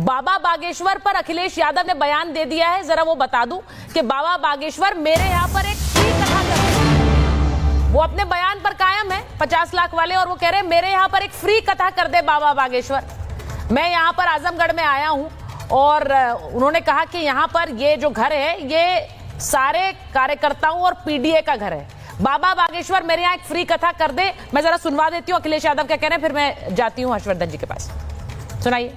बाबा बागेश्वर पर अखिलेश यादव ने बयान दे दिया है। जरा वो बता दूं कि बाबा बागेश्वर मेरे यहां पर एक फ्री कथा कर रहे हैं। वो अपने बयान पर कायम है 50 लाख वाले, और वो कह रहे हैं मेरे यहां पर एक फ्री कथा कर दे बाबा बागेश्वर। मैं यहां पर आजमगढ़ में आया हूं और उन्होंने कहा कि यहां पर ये जो घर है ये सारे कार्यकर्ताओं और पीडीए का घर है। बाबा बागेश्वर मेरे यहाँ एक फ्री कथा कर दे। मैं जरा सुनवा देती हूँ अखिलेश यादव क्या कह रहे हैं, फिर मैं जाती हूँ हर्षवर्धन जी के पास। सुनाइए।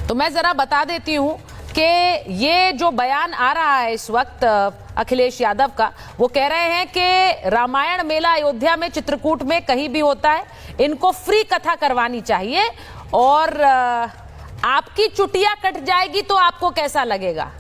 तो मैं जरा बता देती हूं कि ये जो बयान आ रहा है इस वक्त अखिलेश यादव का, वो कह रहे हैं कि रामायण मेला अयोध्या में चित्रकूट में कहीं भी होता है, इनको फ्री कथा करवानी चाहिए और आपकी चुटिया कट जाएगी तो आपको कैसा लगेगा,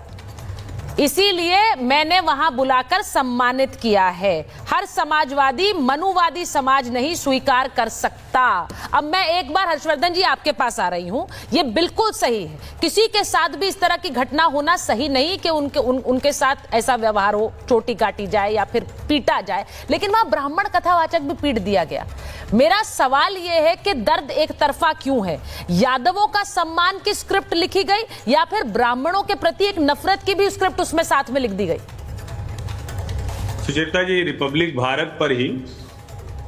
इसीलिए मैंने वहां बुलाकर सम्मानित किया है। हर समाजवादी मनुवादी समाज नहीं स्वीकार कर सकता। अब मैं एक बार हर्षवर्धन जी आपके पास आ रही हूं, ये बिल्कुल सही है, किसी के साथ भी इस तरह की घटना होना सही नहीं कि उनके साथ ऐसा व्यवहार हो, चोटी काटी जाए या फिर पीटा जाए, लेकिन वहां ब्राह्मण कथावाचक भी पीट दिया गया। मेरा सवाल यह है कि दर्द एक तरफा क्यों है? यादवों का सम्मान की स्क्रिप्ट लिखी गई या फिर ब्राह्मणों के प्रति एक नफरत की भी स्क्रिप्ट उसमें साथ में लिख दी गई? सुचेता जी, रिपब्लिक भारत पर ही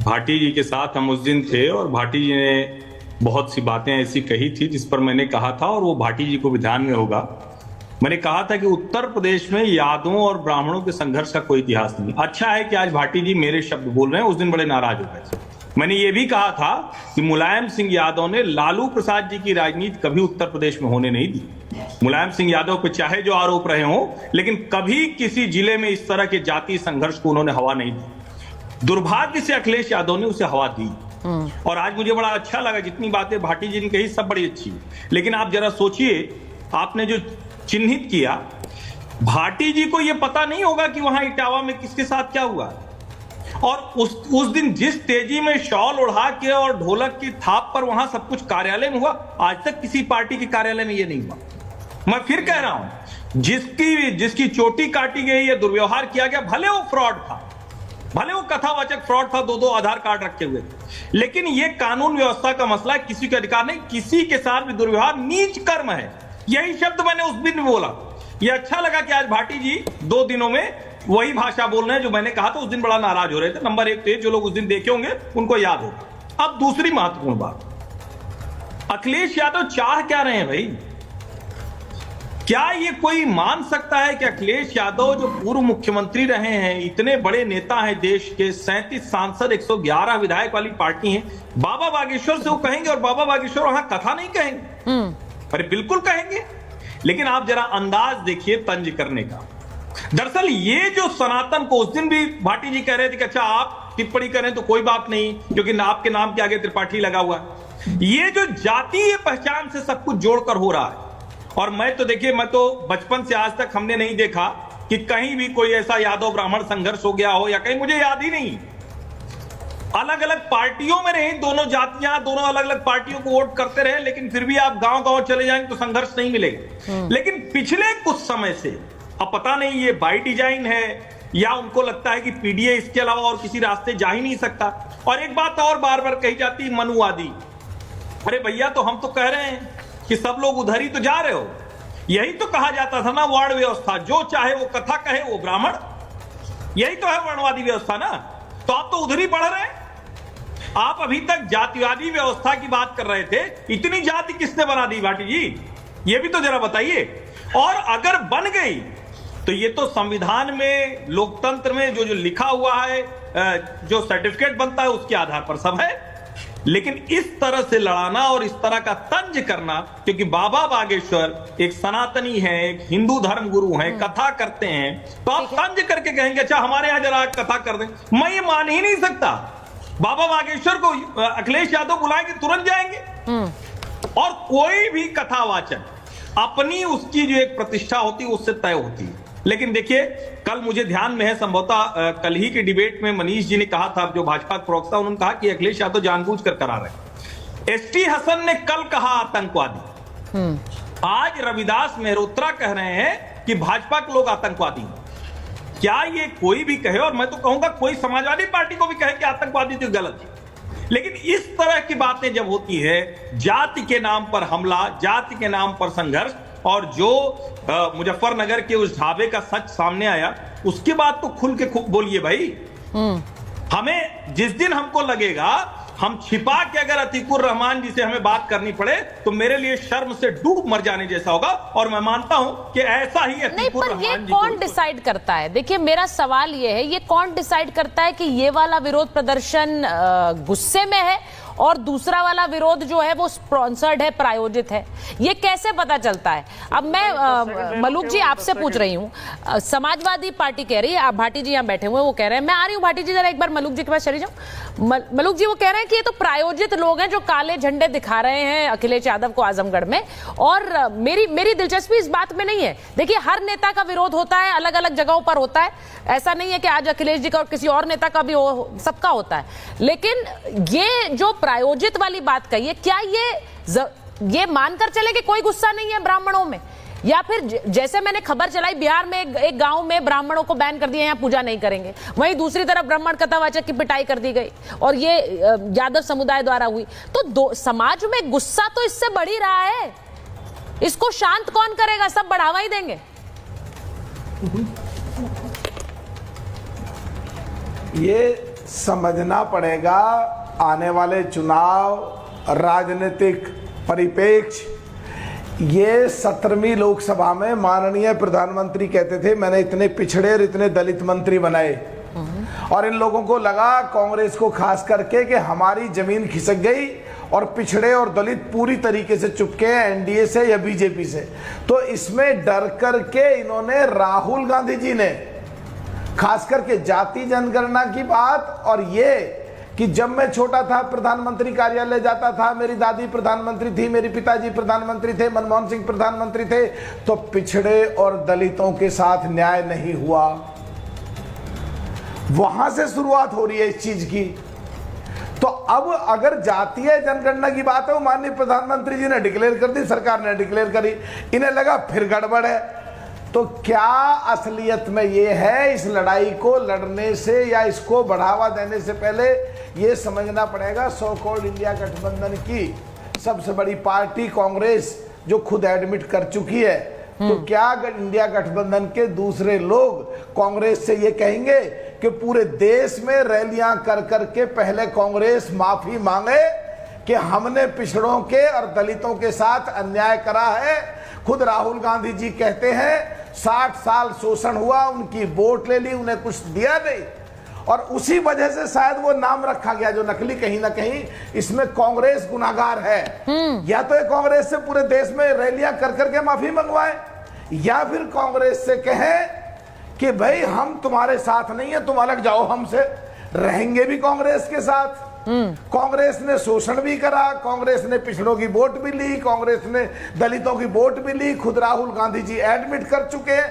भाटी जी के साथ हम उस दिन थे और भाटी जी ने बहुत सी बातें ऐसी कही थी जिस पर मैंने कहा था, और वो भाटी जी को भी ध्यान में होगा, मैंने कहा था कि उत्तर प्रदेश में यादवों और ब्राह्मणों के संघर्ष का कोई इतिहास नहीं। अच्छा है कि आज भाटी जी मेरे शब्द बोल रहे हैं, उस दिन बड़े नाराज हो गए थे। मैंने ये भी कहा था कि मुलायम सिंह यादव ने लालू प्रसाद जी की राजनीति कभी उत्तर प्रदेश में होने नहीं दी। मुलायम सिंह यादव पे चाहे जो आरोप रहे हों, लेकिन कभी किसी जिले में इस तरह के जातीय संघर्ष को उन्होंने हवा नहीं दी। दुर्भाग्य से अखिलेश यादव ने उसे हवा दी। और आज मुझे बड़ा अच्छा लगा, जितनी बातें भाटी जी ने कही सब बड़ी अच्छी है, लेकिन आप जरा सोचिए, आपने जो चिन्हित किया, भाटी जी को यह पता नहीं होगा कि वहां इटावा में किसके साथ क्या हुआ। और उस दिन जिस तेजी में शॉल उड़ा के और ढोलक की थाप पर वहां सब कुछ कार्यालय में हुआ, आज तक किसी पार्टी के कार्यालय में यह नहीं हुआ। मैं फिर कह रहा हूं, जिसकी चोटी काटी गई या दुर्व्यवहार किया गया, भले वो फ्रॉड था, भले वो कथावाचक फ्रॉड था, दो आधार कार्ड रखे हुए, लेकिन ये कानून व्यवस्था का मसला है, किसी का अधिकार नहीं, किसी के साथ भी दुर्व्यवहार नीच कर्म है। यही शब्द मैंने उस दिन बोला। ये अच्छा लगा कि आज भाटी जी 2 दिनों में वही भाषा बोल रहे हैं जो मैंने कहा था। उस दिन बड़ा नाराज हो रहे थे। नंबर 1 थे, जो लोग उस दिन देखे होंगे उनको याद होगा। अब दूसरी महत्वपूर्ण बात, अखिलेश यादव चाह क्या रहे हैं भाई? क्या ये कोई मान सकता है कि अखिलेश यादव जो पूर्व मुख्यमंत्री रहे हैं, इतने बड़े नेता हैं देश के, 37 सांसद, 111 विधायक वाली पार्टी है, बाबा बागेश्वर से वो कहेंगे और बाबा बागेश्वर वहां कथा नहीं कहेंगे? अरे बिल्कुल कहेंगे। लेकिन आप जरा अंदाज देखिए तंज करने का। दरअसल ये जो सनातन को, उस दिन भी भाटी जी कह रहे थे कि अच्छा आप टिप्पणी करें तो कोई बात नहीं क्योंकि आपके नाम के आगे त्रिपाठी लगा हुआ है। ये जो जातीय पहचान से सब कुछ जोड़कर हो रहा है, और मैं तो देखिए, मैं तो बचपन से आज तक हमने नहीं देखा कि कहीं भी कोई ऐसा यादव ब्राह्मण संघर्ष हो गया हो, या कहीं मुझे याद ही नहीं। अलग अलग पार्टियों में रहे दोनों जातियां, दोनों अलग अलग पार्टियों को वोट करते रहे, लेकिन फिर भी आप गांव गांव चले जाएंगे तो संघर्ष नहीं मिलेगा। लेकिन पिछले कुछ समय से, अब पता नहीं ये बाई डिजाइन है या उनको लगता है कि पीडीए इसके अलावा और किसी रास्ते जा ही नहीं सकता। और एक बात और बार बार कही जाती है, मनुवादी। अरे भैया, तो हम तो कह रहे हैं कि सब लोग उधर ही तो जा रहे हो। यही तो कहा जाता था ना, वार्ड व्यवस्था, जो चाहे वो कथा कहे वो ब्राह्मण, यही तो है वर्णवादी व्यवस्था ना। तो आप तो उधर ही बढ़ रहे हैं। आप अभी तक जातिवादी व्यवस्था की बात कर रहे थे। इतनी जाति किसने बना दी भाटी जी, ये भी तो जरा बताइए। और अगर बन गई तो ये तो संविधान में, लोकतंत्र में जो लिखा हुआ है, जो सर्टिफिकेट बनता है उसके आधार पर सब है। लेकिन इस तरह से लड़ाना और इस तरह का तंज करना, क्योंकि बाबा बागेश्वर एक सनातनी है, एक हिंदू धर्म गुरु हैं, कथा करते हैं, तो आप तंज करके कहेंगे अच्छा हमारे यहां जरा कथा कर दें, मैं ये मान ही नहीं सकता। बाबा बागेश्वर को अखिलेश यादव बुलाएंगे तुरंत जाएंगे। और कोई भी कथावाचक अपनी उसकी जो एक प्रतिष्ठा होती है उससे तय होती है। लेकिन देखिए, कल मुझे ध्यान में है, संभवतः कल ही की डिबेट में मनीष जी ने कहा था, जो भाजपा प्रवक्ता, उन्होंने कहा कि अखिलेश यादव जानबूझकर करा रहे। एसटी हसन ने कल कहा आतंकवादी, आज रविदास मेहरोत्रा कह रहे हैं कि भाजपा के लोग आतंकवादी हैं। क्या ये कोई भी कहे, और मैं तो कहूंगा कोई समाजवादी पार्टी को भी कहे कि आतंकवादी तो गलत है, लेकिन इस तरह की बातें जब होती है, जाति के नाम पर हमला, जाति के नाम पर संघर्ष, और जो मुजफ्फरनगर के उस ढाबे का सच सामने आया, उसके बाद तो खुल के बोलिए भाई। हमें जिस दिन हमको लगेगा हम छिपा के अगर अतीकुर रहमान जी से हमें बात करनी पड़े तो मेरे लिए शर्म से डूब मर जाने जैसा होगा, और मैं मानता हूं कि ऐसा ही अतीकुर रहमान जी। नहीं, पर ये कौन डिसाइड करता है? देखिए, मेरा सवाल ये है, ये कौन डिसाइड करता है कि ये वाला विरोध प्रदर्शन गुस्से में है और दूसरा वाला विरोध जो है वो स्पॉन्सर्ड है, प्रायोजित है? ये कैसे पता चलता है? अब मैं मलूक जी आपसे पूछ रही हूँ, समाजवादी पार्टी कह रही है, आप भाटी जी यहाँ बैठे हुए वो कह रहे हैं, मैं आ रही हूँ भाटी जी, जरा एक बार मलूक जी के पास चली जाऊँ। मलूक जी वो कह रहे हैं कि ये तो प्रायोजित लोग हैं जो काले झंडे दिखा रहे हैं अखिलेश यादव को आजमगढ़ में, और मेरी दिलचस्पी इस बात में नहीं है। देखिए, हर नेता का विरोध होता है, अलग अलग जगहों पर होता है, ऐसा नहीं है कि आज अखिलेश जी का और किसी और नेता का भी हो, सबका होता है। लेकिन ये जो प्रायोजित वाली बात कही है, क्या ये मानकर चले कि कोई गुस्सा नहीं है ब्राह्मणों में? या फिर जैसे मैंने खबर चलाई, बिहार में एक गांव में ब्राह्मणों को बैन कर दिया, यहाँ पूजा नहीं करेंगे, वहीं दूसरी तरफ ब्राह्मण कथावाचक की पिटाई कर दी गई, और ये यादव समुदाय द्वारा हुई। तो समाज में गुस्सा तो इससे बढ़ ही रहा है, इसको शांत कौन करेगा? सब बढ़ावा ही देंगे। ये समझना पड़ेगा आने वाले चुनाव, राजनीतिक परिप्रेक्ष्य। ये 17वीं लोकसभा में माननीय प्रधानमंत्री कहते थे मैंने इतने पिछड़े और इतने दलित मंत्री बनाए, और इन लोगों को लगा, कांग्रेस को खास करके, कि हमारी जमीन खिसक गई और पिछड़े और दलित पूरी तरीके से चुपके हैं एनडीए से या बीजेपी से। तो इसमें डर करके इन्होंने, राहुल गांधी जी ने खास करके जाति जनगणना की बात, और ये कि जब मैं छोटा था प्रधानमंत्री कार्यालय जाता था, मेरी दादी प्रधानमंत्री थी, मेरे पिताजी प्रधानमंत्री थे, मनमोहन सिंह प्रधानमंत्री थे, तो पिछड़े और दलितों के साथ न्याय नहीं हुआ। वहां से शुरुआत हो रही है इस चीज की। तो अब अगर जातीय जनगणना की बात है, वो माननीय प्रधानमंत्री जी ने डिक्लेयर कर दी, सरकार ने डिक्लेयर करी, इन्हें लगा फिर गड़बड़ है। तो क्या असलियत में ये है, इस लड़ाई को लड़ने से या इसको बढ़ावा देने से पहले ये समझना पड़ेगा, सो कॉल्ड इंडिया गठबंधन की सबसे बड़ी पार्टी कांग्रेस जो खुद एडमिट कर चुकी है, तो क्या इंडिया गठबंधन के दूसरे लोग कांग्रेस से ये कहेंगे कि पूरे देश में रैलियां कर करके पहले कांग्रेस माफी मांगे कि हमने पिछड़ों के और दलितों के साथ अन्याय करा है? खुद राहुल गांधी जी कहते हैं 60 साल शोषण हुआ, उनकी वोट ले ली, उन्हें कुछ दिया नहीं, और उसी वजह से शायद वो नाम रखा गया जो नकली, कहीं ना कहीं इसमें कांग्रेस गुनाहगार है। या तो ये कांग्रेस से पूरे देश में रैलियां कर करके माफी मंगवाए, या फिर कांग्रेस से कहें कि भाई हम तुम्हारे साथ नहीं है, तुम अलग जाओ हमसे। रहेंगे भी कांग्रेस के साथ। कांग्रेस ने शोषण भी करा, कांग्रेस ने पिछड़ों की वोट भी ली, कांग्रेस ने दलितों की वोट भी ली, खुद राहुल गांधी जी एडमिट कर चुके हैं।